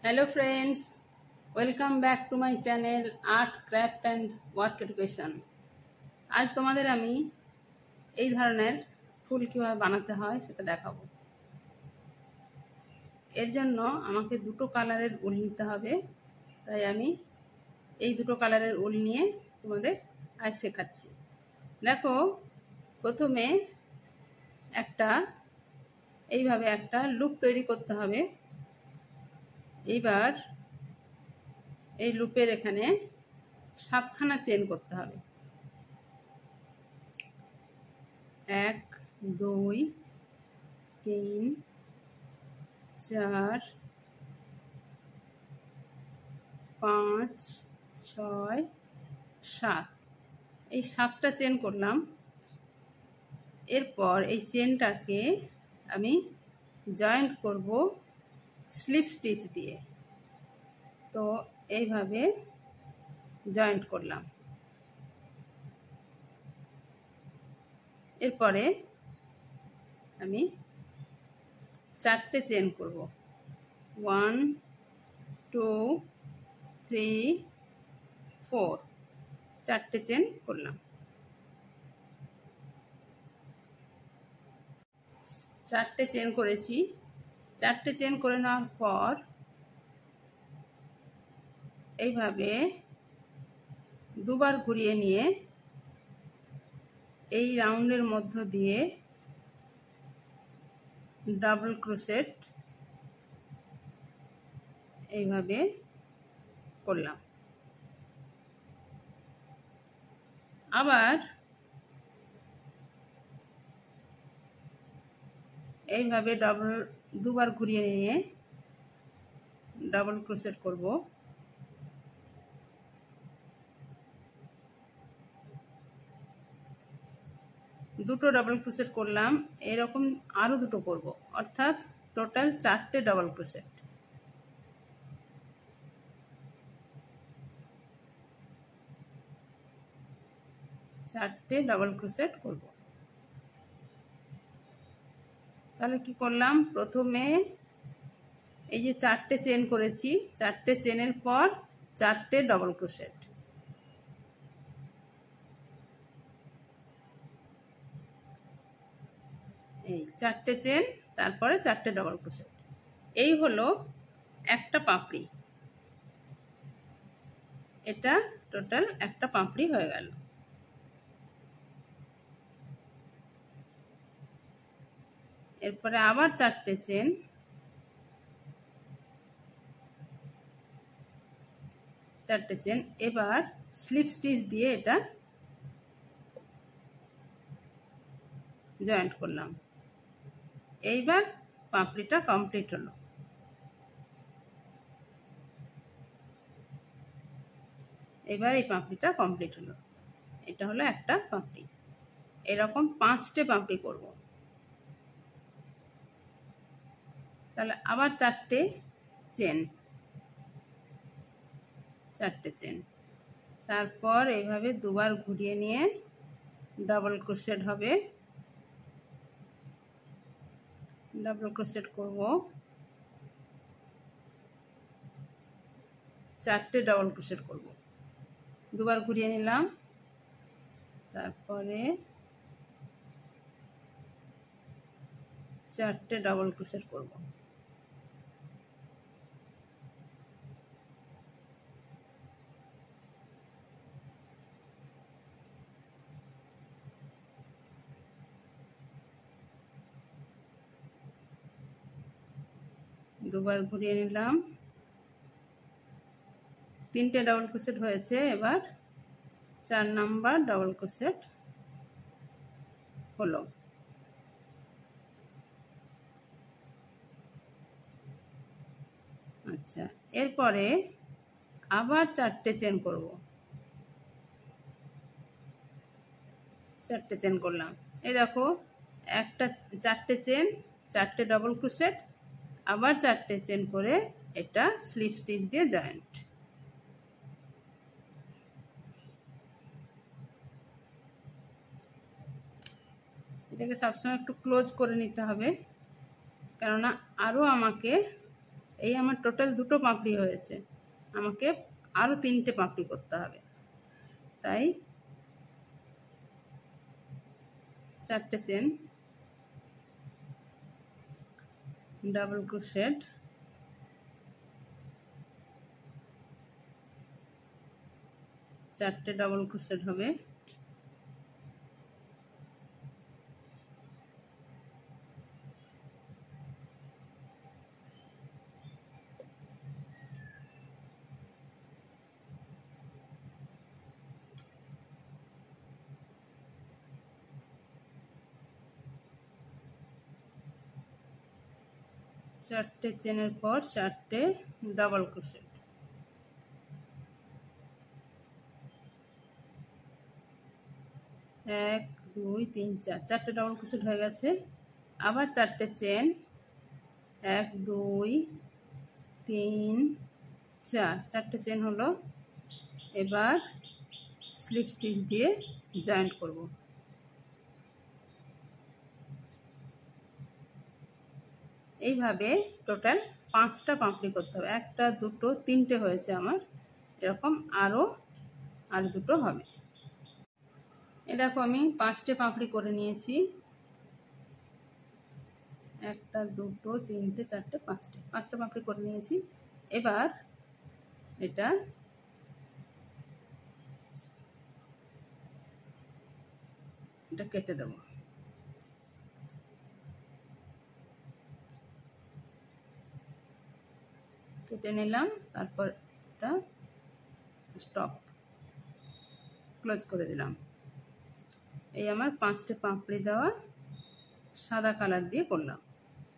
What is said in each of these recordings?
Hello friends, welcome back to my channel Art, Craft and Work Education. আজ তোমাদের আমি এই ধরনের ফুল কিভাবে বানাতে হয় সেটা দেখাবো। এর জন্য আমাকে দুটো কালারের উল নিতে হবে, তাই আমি এই দুটো কালারের উল নিয়ে তোমাদের আজ শেখাচ্ছি। দেখো, প্রথমে এইভাবে একটা লুপ তৈরি করতে হবে। এইবার এই লুপের এখানে 7খানা চেন করতে হবে। 1 2 3 4 5 6 7 এই 7টা চেন করলাম। এরপর এই চেনটাকে আমি জয়েন্ট করব স্লিপ স্টিচ দিয়ে। তো এইভাবে জয়েন্ট করলাম। এরপরে আমি 4টে চেন করব। 1 2 3 4 4টে চেন করলাম। 4টে চেন করেছি। 4টে চেন করে নেওয়ার পর এইভাবে দুবার ঘুরিয়ে নিয়ে এই রাউন্ডের মধ্য দিয়ে ডাবল ক্রোশেট এইভাবে করলাম। আবার এইভাবে দুবার ঘুরিয়ে নিয়ে ডাবল ক্রোশেট করব। দুটো ডাবল ক্রোশেট করলাম, এরকম আরো দুটো করব, অর্থাৎ টোটাল 4টে ডাবল ক্রোশেট। চারটে ডাবল ক্রোশেট করব। তাহলে কি করলাম, প্রথমে এই যে 4টে চেন করেছি, 4টে চেনের পর 4টে ডাবল ক্রোশেট, এই 4টে চেন, তারপরে 4টে ডাবল ক্রোশেট। এই হলো একটা পাপড়ি। এটা টোটাল একটা পাপড়ি হয়ে গেল। এরপরে আবার 4টে চেন, 4টে চেন। এবার স্লিপ স্টিচ দিয়ে এটা জয়েন্ট করলাম। এইবার পাপড়িটা কমপ্লিট হলো। এবার এই পাপড়িটা কমপ্লিট হলো। এটা হলো একটা পাপড়ি। এরকম 5টে পাপড়ি করব। তাহলে আবার 4টে চেন, 4টে চেন, তারপর এইভাবে দুবার ঘুরিয়ে নিয়ে ডাবল ক্রোশেট হবে। ডাবল ক্রোশেট করব, 4টে ডাবল ক্রোশেট করব। দুবার ঘুরিয়ে নিলাম, তারপরে 4টে ডাবল ক্রোশেট করব। দুবার ঘুরিয়ে নিলাম, 3টে ডাবল ক্রোশেট হয়েছে। এবার 4 নাম্বার ডাবল ক্রোশেট হলো। আচ্ছা, এরপরে আবার 4টে চেন করব। 4টে চেন করলাম। এই দেখো, 4টে চেন, 4টে ডাবল ক্রোশেট, আবার 4টে চেন করে এটা স্লিপ স্টিচ দিয়ে জয়েন্ট। এটাকে সবসময় একটু ক্লোজ করে নিতে হবে, কেননা আরও আমাকে এই আমার টোটাল 2টো পাপড়ি হয়েছে, আমাকে আরও 3টে পাপড়ি করতে হবে। তাই 4টে চেন, ডাবল ক্রোশেট, 4টে ডাবল ক্রোশেট হবে, চারটে চেনের পর 4টে ডাবল ক্রোশেট, 1 2 3 4, 4টে ডাবল ক্রোশেট হয়ে গেছে। আবার 4টে চেন, 1 2 3 4, 4টে চেন হলো। এবার স্লিপ স্টিচ দিয়ে জয়েন্ট করব। এইভাবে টোটাল 5টা পাপড়ি করতে হবে। 1টা 2টো 3টে হয়েছে আমার, এরকম আরও 2টো হবে। এ দেখো আমি 5টে পাপড়ি করে নিয়েছি। 1টা 2টো 3টে 4টে 5টে পাপড়ি করে নিয়েছি। এবার এটা কেটে দেব। কেটে নিলাম, তারপর এটা স্টপ ক্লোজ করে দিলাম। এই আমার 5টে পাপড়ি দেওয়া সাদা কালার দিয়ে করলাম।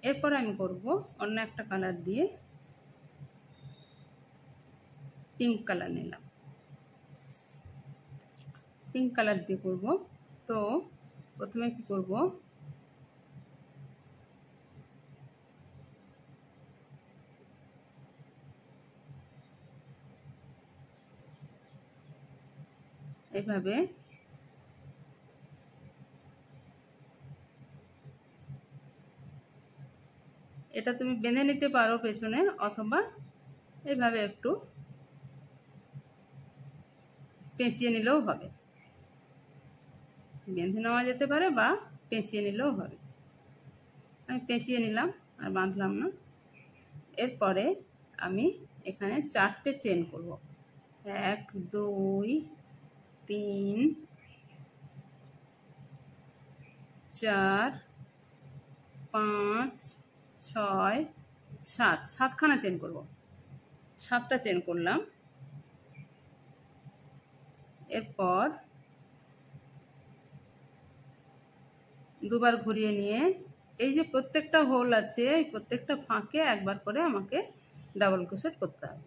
এরপর আমি করব অন্য একটা কালার দিয়ে, পিঙ্ক কালার নিলাম, পিঙ্ক কালার দিয়ে করব। তো প্রথমে কি করব, এইভাবে এটা তুমি বেঁধে নিতে পারো পেছনে, অথবা এইভাবে একটু পেঁচিয়ে নিলেও হবে। বেঁধে নেওয়া যেতে পারে বা পেঁচিয়ে নিলেও হবে। আমি পেঁচিয়ে নিলাম আর বাঁধলাম না। এরপরে আমি এখানে 4টে চেন করব। 1 2 3 4 5 6 7, 7খানা চেন করব। 7টা চেন করলাম। এরপর দুবার ঘুরিয়ে নিয়ে এই যে প্রত্যেকটা হোল আছে, এই প্রত্যেকটা ফাঁকে একবার করে আমাকে ডাবল ক্রোশেট করতে হবে।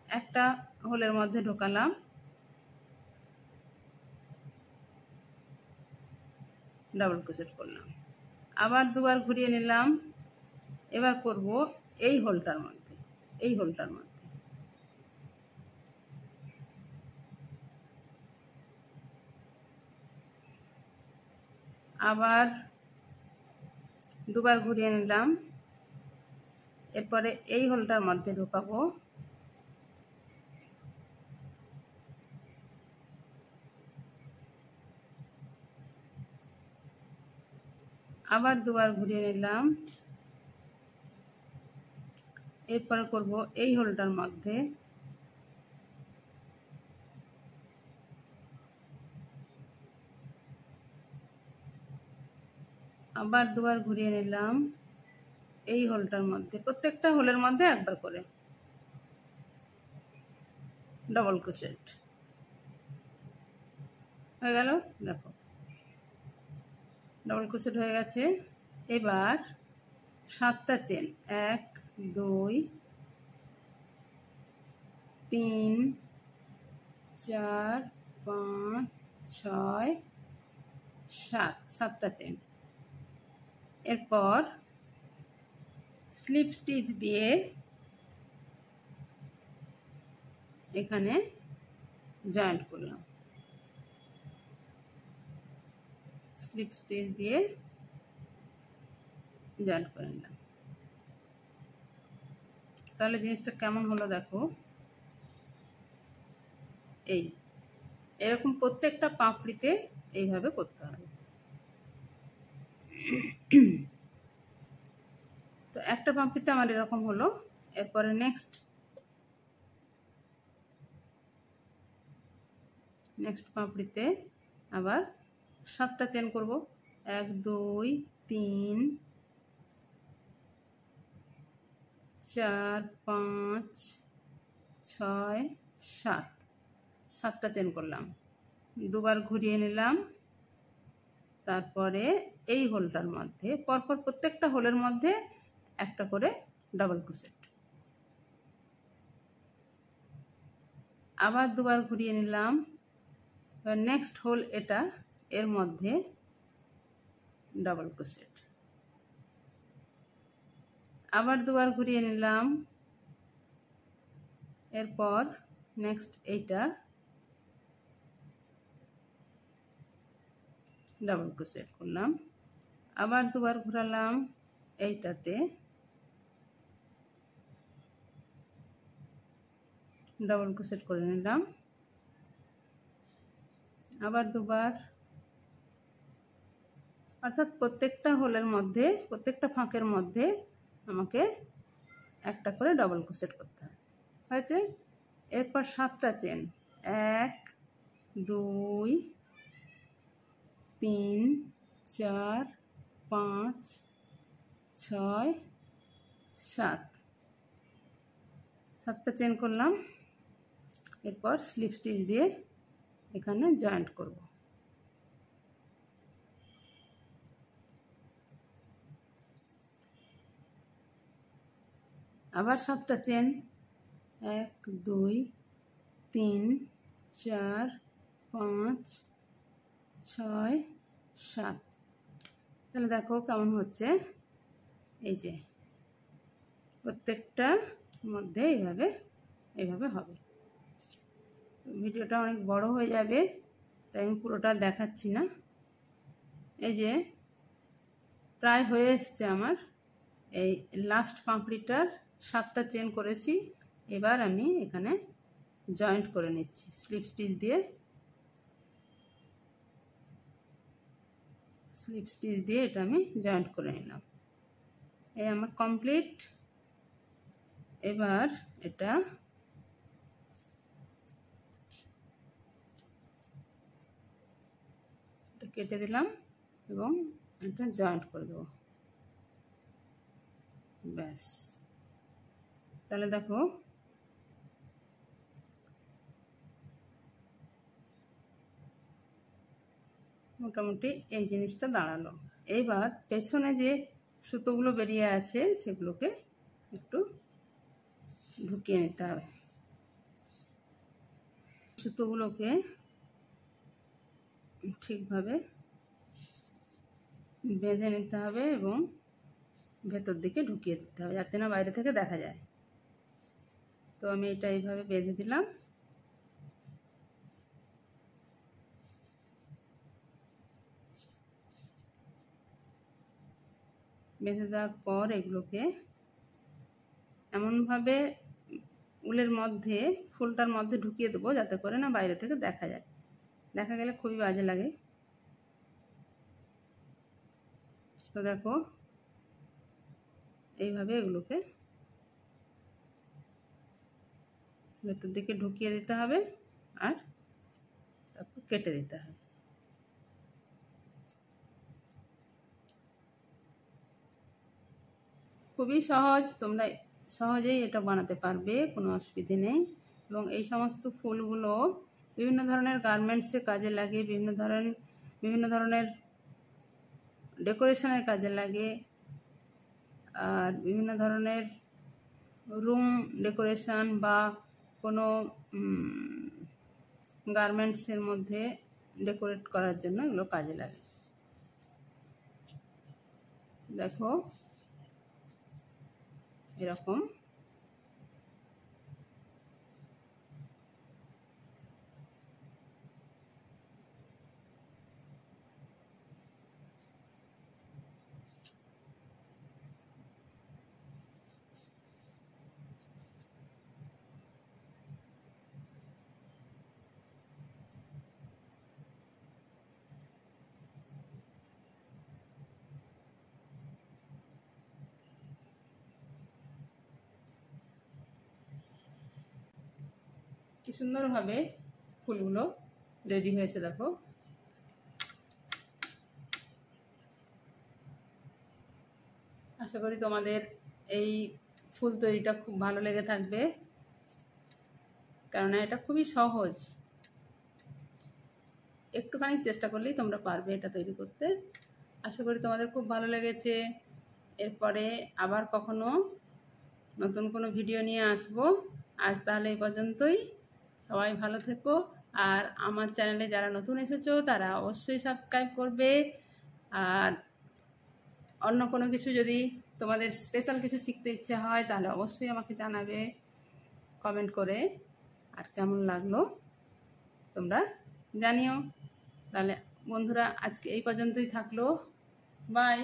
একটা হোলের মধ্যে ঢোকালাম, ডাবল ক্রোশেট করলাম, আবার দুবার ঘুরিয়ে নিলাম। এবার করব এই হোলটার মধ্যে, এই হোলটার মধ্যে আবার দুবার ঘুরিয়ে নিলাম। এরপরে এই হোলটার মধ্যে ঢোকাবো, আবার দুবার ঘুরিয়ে নিলাম। এরপরে করব এই হোলটার মধ্যে, আবার দুবার ঘুরিয়ে নিলাম। এই হোলটার মধ্যে, প্রত্যেকটা হোলের মধ্যে একবার করে ডাবল ক্রোশেট হয়ে গেল। দেখো ডাবল ক্রোশেট হয়ে গেছে। এবার 7টা চেন, 1 2 3 4 5 6 7, 7টা চেন। এরপর স্লিপ স্টিচ দিয়ে এখানে জয়েন্ট করলাম, স্লিপ স্টিচ দিয়ে জয়েন্ট করে নিলাম। তাহলে জিনিসটা কেমন হলো দেখো। এই এরকম প্রত্যেকটা পাপড়িতে এইভাবে করতে হবে। তো একটা পাপড়িতে আমার এরকম হলো। এরপরে নেক্সট পাপড়িতে আবার 7টা চেন করব। 1 2 3 4 5 6 7, 7টা চেন করলাম। দুবার ঘুরিয়ে নিলাম। তারপরে এই হোলটার মধ্যে পরপর প্রত্যেকটা হোলের মধ্যে একটা করে ডাবল ক্রোশেট। আবার দুবার ঘুরিয়ে নিলাম। নেক্সট হোল এটা, এর মধ্যে ডাবল ক্রোশেট। আবার দুবার ঘুরিয়ে নিলাম। এরপর নেক্সট এইটা ডাবল ক্রোশেট করলাম। আবার দুবার ঘোরালাম এইটাতে, ডাবল ক্রোশেট করে নিলাম। আবার দুবার, অর্থাৎ প্রত্যেকটা হোলের মধ্যে প্রত্যেকটা ফাঁকের মধ্যে আমাকে একটা করে ডাবল ক্রোশেট করতে হবে। হয়েছে। এরপর 7টা চেন, 1 2 3 4 5 6 7, 7টা চেন করলাম। এরপর স্লিপ স্টিচ দিয়ে এখানে জয়েন্ট করব। আবার 7টা চেন, 1 2 3 4 5 6 7। তাহলে দেখো কেমন হচ্ছে। এই যে প্রত্যেকটার মধ্যে এইভাবে হবে। ভিডিওটা অনেক বড় হয়ে যাবে, তাই আমি পুরোটা দেখাচ্ছি না। এই যে প্রায় হয়ে এসছে আমার। এই লাস্ট পাপড়িটার 7টা চেন করেছি। এবার আমি এখানে জয়েন্ট করে নিচ্ছি স্লিপ স্টিচ দিয়ে। এটা আমি জয়েন্ট করে নিলাম। এই আমার কমপ্লিট। এবার এটা কেটে দিলাম এবং এটা জয়েন্ট করে দেবো। ব্যাস। তাহলে দেখো মোটামুটি এই জিনিসটা দাঁড়ালো। এইবার পেছনে যে সুতোগুলো বেরিয়ে আছে সেগুলোকে একটু ঢুকিয়ে নিতে হবে। সুতোগুলোকে ঠিকভাবে বেঁধে নিতে হবে এবং ভেতর দিকে ঢুকিয়ে দিতে হবে যাতে না বাইরে থেকে দেখা যায়। তো আমি এটা এইভাবে বেঁধে দিলাম। বেঁধে দেওয়ার পর এগুলোকে এমনভাবে উলের মধ্যে ফুলটার মধ্যে ঢুকিয়ে দেবো যাতে করে না বাইরে থেকে দেখা যায়। দেখা গেলে খুবই বাজে লাগে। তো দেখো এইভাবে এগুলোকে ভেতর দিকে ঢুকিয়ে দিতে হবে আর তারপর কেটে দিতে হবে। খুবই সহজ, তোমরা সহজেই এটা বানাতে পারবে, কোনো অসুবিধে নেই। এবং এই সমস্ত ফুলগুলো বিভিন্ন ধরনের গার্মেন্টসে কাজে লাগে, বিভিন্ন ধরনের ডেকোরেশনের কাজে লাগে, আর বিভিন্ন ধরনের রুম ডেকোরেশন বা কোনো গার্মেন্টসের মধ্যে ডেকোরেট করার জন্য এগুলো কাজে লাগে। দেখো এরকম কি সুন্দরভাবে ফুলগুলো রেডি হয়েছে দেখো। আশা করি তোমাদের এই ফুল তৈরিটা খুব ভালো লেগে থাকবে, কেননা এটা খুবই সহজ, একটুখানি চেষ্টা করলেই তোমরা পারবে এটা তৈরি করতে। আশা করি তোমাদের খুব ভালো লেগেছে। এরপরে আবার কখনো নতুন কোনো ভিডিও নিয়ে আসবো। আজ তাহলে এই পর্যন্তই। সবাই ভালো থেকো। আর আমার চ্যানেলে যারা নতুন এসেছো তারা অবশ্যই সাবস্ক্রাইব করবে। আর অন্য কোনো কিছু যদি তোমাদের স্পেশাল কিছু শিখতে ইচ্ছে হয় তাহলে অবশ্যই আমাকে জানাবে কমেন্ট করে। আর কেমন লাগলো তোমরা জানিও। তাহলে বন্ধুরা আজকে এই পর্যন্তই থাকলো। বাই।